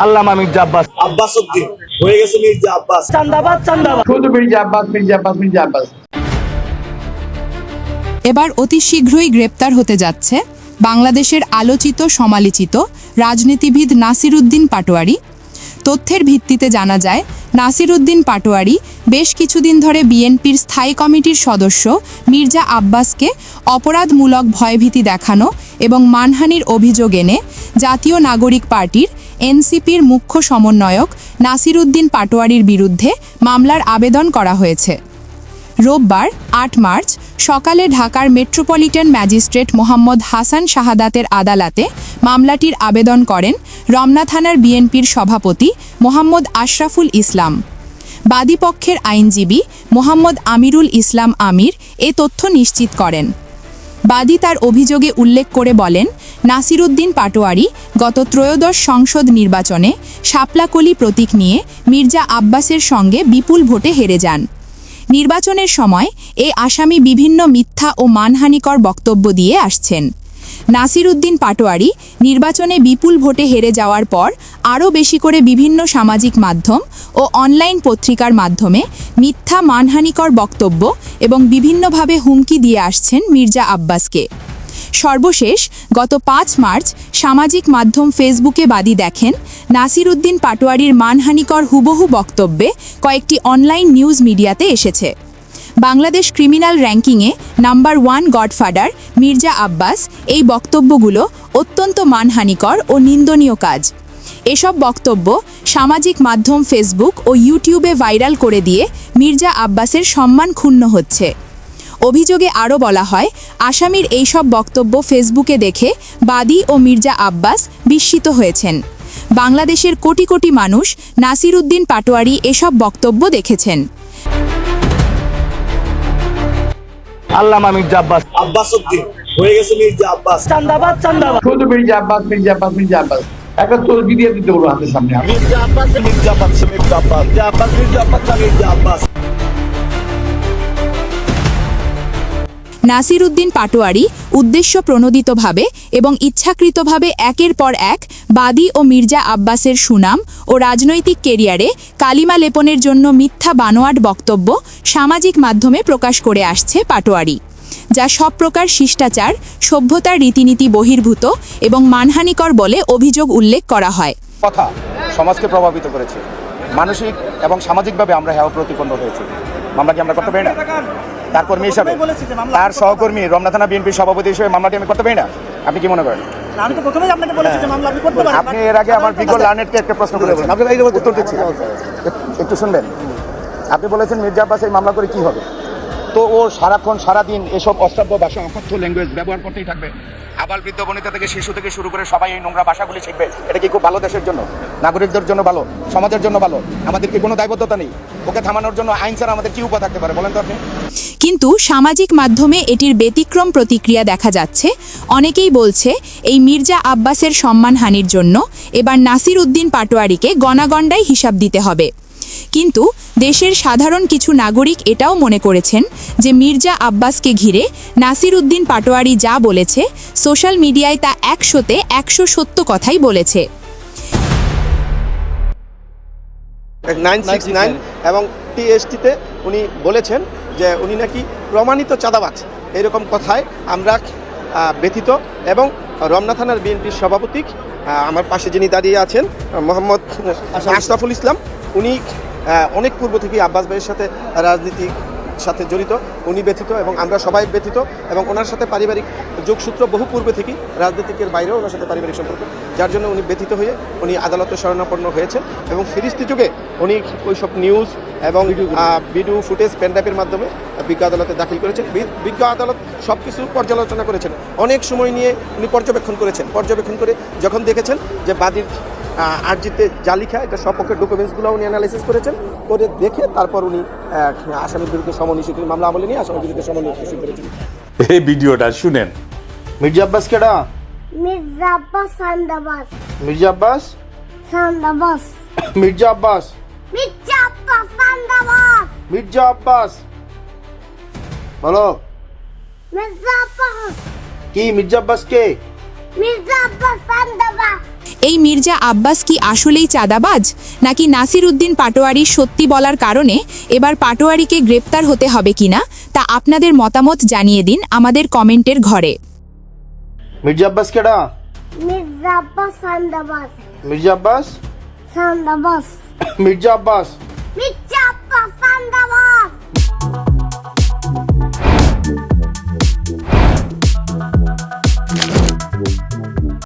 আল্লামা মির্জা আব্বাস। আব্বাস উদ্দিন হয়ে গেছে মির্জা আব্বাস। চান্দাবাদ চান্দাবাদ। শুধু মির্জা আব্বাস, মির্জা আব্বাস, মির্জা আব্বাস। এবার অতি শীঘ্রই গ্রেপ্তার হতে যাচ্ছে বাংলাদেশের আলোচিত সমালোচিত রাজনীতিবিদ নাসির উদ্দিন পাটোয়ারি। তথ্যের ভিত্তিতে জানা যায়, নাসির উদ্দিন পাটোয়ারি বেশ কিছুদিন ধরে বিএনপির স্থায়ী কমিটির সদস্য মির্জা আব্বাসকে অপরাধমূলক ভয়ভীতি দেখানো এবং মানহানির অভিযোগ এনে জাতীয় নাগরিক পার্টির এনসিপির মুখ্য সমন্বয়ক নাসির উদ্দিন পাটোয়ারির বিরুদ্ধে মামলার আবেদন করা হয়েছে। রোববার ৮ মার্চ সকালে ঢাকার মেট্রোপলিটন ম্যাজিস্ট্রেট মোহাম্মদ হাসান শাহাদাতের আদালতে মামলাটির আবেদন করেন রমনা থানার বিএনপির সভাপতি মোহাম্মদ আশরাফুল ইসলাম। বাদীপক্ষের আইনজীবী মোহাম্মদ আমিরুল ইসলাম আমির এ তথ্য নিশ্চিত করেন। বাদী তার অভিযোগে উল্লেখ করে বলেন, নাসির উদ্দিন পাটোয়ারি গত ত্রয়োদশ সংসদ নির্বাচনে শাপলাকলি প্রতীক নিয়ে মির্জা আব্বাসের সঙ্গে বিপুল ভোটে হেরে যান। নির্বাচনের সময় এ আসামি বিভিন্ন মিথ্যা ও মানহানিকর বক্তব্য দিয়ে আসছেন। নাসির উদ্দিন পাটোয়ারি নির্বাচনে বিপুল ভোটে হেরে যাওয়ার পর আরও বেশি করে বিভিন্ন সামাজিক মাধ্যম ও অনলাইন পত্রিকার মাধ্যমে মিথ্যা মানহানিকর বক্তব্য এবং বিভিন্নভাবে হুমকি দিয়ে আসছেন মির্জা আব্বাসকে। সর্বশেষ গত ৫ মার্চ সামাজিক মাধ্যম ফেসবুকে বাদী দেখেন নাসির উদ্দিন পাটোয়ারির মানহানিকর হুবহু বক্তব্যে কয়েকটি অনলাইন নিউজ মিডিয়াতে এসেছে। বাংলাদেশ ক্রিমিনাল র্যাঙ্কিংয়ে নাম্বার 1 গডফাদার মির্জা আব্বাস এই বক্তব্যগুলো অত্যন্ত মানহানিকর ও নিন্দনীয় কাজ। এসব বক্তব্য সামাজিক মাধ্যম ফেসবুক ও ইউটিউবে ভাইরাল করে দিয়ে মির্জা আব্বাসের সম্মান ক্ষুণ্ণ হচ্ছে। অভিযোগে আরও বলা হয়, আসামির এইসব বক্তব্য ফেসবুকে দেখে বাদী ও মির্জা আব্বাস বিস্মিত হয়েছেন। বাংলাদেশের কোটি কোটি মানুষ নাসির উদ্দিন পাটোয়ারি এসব বক্তব্য দেখেছেন। আল্লামা মির্জা আব্বাস। আব্বাস উদ্দিন হয়ে গেছে মির্জা আব্বাস। চান্দাবাদ চান্দাবাদ। শুধু মির্জা আব্বাস, মির্জা আব্বাস, মির্জা আব্বাস। একটা তোর ভিডিও দিতে বলবো হাতের সামনে। মির্জা আব্বাস, মির্জা আব্বাস, মির্জা আব্বাস, মির্জা আব্বাস, মির্জা আব্বাস, মির্জা আব্বাস। নাসির উদ্দিন পাটোয়ারি উদ্দেশ্য প্রণোদিতভাবে এবং ইচ্ছাকৃতভাবে একের পর এক বাদী ও মির্জা আব্বাসের সুনাম ও রাজনৈতিক কেরিয়ারে কালিমা লেপনের জন্য মিথ্যা বানোয়াট বক্তব্য সামাজিক মাধ্যমে প্রকাশ করে আসছে পাটোয়ারি, যা সব প্রকার শিষ্টাচার, সভ্যতার রীতিনীতি বহির্ভূত এবং মানহানিকর বলে অভিযোগ উল্লেখ করা হয়। কথা সমাজকে প্রভাবিত করেছে, মানসিক এবং সামাজিকভাবে আমরা হেয় প্রতিপন্ন হয়েছি। মামলা কি আমরা করতে পারি না? তার কর্মী হিসাবে, তার সহকর্মী রমনা থানা বিএনপির সভাপতি হিসেবে মামলাটি আমি করতে পারি না? আপনি কি মনে করেন? আমি তো প্রথমেই আপনাকে বলেছি যে মামলা আপনি করতে পারেন। আপনি এর আগে আমার বিজ্ঞ লার্নেটকে একটা প্রশ্ন করেছেন, আপনাকে এই উত্তর দিচ্ছি, একটু শুনবেন। আপনি বলেছেন মির্জা আব্বাস এই মামলা করে কি হবে? তো ও সারাক্ষণ সারাদিন এসব অশ্রাব্য ভাষা, অকথ্য ল্যাঙ্গুয়েজ ব্যবহার করতেই থাকবে। আবাল বৃদ্ধ বনিতা থেকে শিশু থেকে শুরু করে সবাই এই নোংরা ভাষাগুলি শিখবে। এটা কি খুব ভালো দেশের জন্য, নাগরিকদের জন্য ভালো, সমাজের জন্য ভালো? আমাদের কি কোনো দায়বদ্ধতা নেই? ওকে থামানোর জন্য আইন ছাড়া আমাদের কি উপায় থাকতে পারে বলেন তো আপনি? কিন্তু সামাজিক মাধ্যমে এটির ব্যতিক্রম প্রতিক্রিয়া দেখা যাচ্ছে। অনেকেই বলছে এই মির্জা আব্বাসের সম্মানহানির জন্য এবার নাসির উদ্দিন পাটোয়ারিকে গণাগণ্ডায় হিসাব দিতে হবে। কিন্তু দেশের সাধারণ কিছু নাগরিক এটাও মনে করেছেন যে মির্জা আব্বাসকে ঘিরে নাসির উদ্দিন পাটোয়ারি যা বলেছে সোশ্যাল মিডিয়ায় তা ১০০তে ১০০ সত্য কথাই বলেছে। 969 এবং টিএসটিতে উনি বলেছেন যে উনি নাকি প্রমাণিত চাঁদাবাজ। এরকম কথায় আমরা ব্যথিত এবং রমনা থানার বিএনপির সভাপতি আমার পাশে যিনি দাঁড়িয়ে আছেন মোহাম্মদ আশরাফুল ইসলাম, উনি অনেক পূর্ব থেকেই আব্বাস ভাইয়ের সাথে রাজনীতির সাথে জড়িত, উনি ব্যথিত এবং আমরা সবাই ব্যথিত এবং ওনার সাথে পারিবারিক যোগসূত্র বহু পূর্বে থেকেই রাজনীতিকের বাইরেও ওনার সাথে পারিবারিক সম্পর্ক, যার জন্য উনি ব্যথিত হয়ে উনি আদালতে শরণাপন্ন হয়েছেন এবং ফিরিস্তি যুগে উনি ওইসব নিউজ এবং ভিডিও ফুটেজ পেনড্রাইভের মাধ্যমে বিজ্ঞ আদালতে দাখিল করেছেন। বিজ্ঞ আদালত সব কিছু পর্যালোচনা করেছেন, অনেক সময় নিয়ে উনি পর্যবেক্ষণ করেছেন। পর্যবেক্ষণ করে যখন দেখেছেন যে বাদীর আর্জিতে যা লিখা, এটা সপক্ষের ডকুমেন্টসগুলো উনি অ্যানালাইসিস করেছেন, করে দেখে তারপর উনি আসামির বিরুদ্ধে সমন ইস্যু করে মামলা আমলে নিয়ে আসামির বিরুদ্ধে সমন ইস্যু করেছেন। এই ভিডিওটা শুনেন। মির্জা আব্বাস কেডা? মির্জা আব্বাস সান্দাবাস। মির্জা আব্বাস সান্দাবাস। মির্জা আব্বাস। মির্জা আব্বাস সান্দাবাস। মির্জা আব্বাস বলো। মির্জা আব্বাস। কি মির্জা আব্বাস কে? মির্জা আব্বাস সান্দাবাস। এই মির্জা আব্বাস কি আসলেই চাঁদাবাজ, নাকি নাসির উদ্দিন পাটোয়ারি সত্যি বলার কারণে এবার পাটোয়ারিকে গ্রেপ্তার হতে হবে কিনা তা আপনাদের মতামত জানিয়ে দিন আমাদের কমেন্টের ঘরে। মির্জা আব্বাস কেডা? মির্জা আব্বাস চান্দাবাজ। মির্জা আব্বাস চান্দাবাজ। মির্জা আব্বাস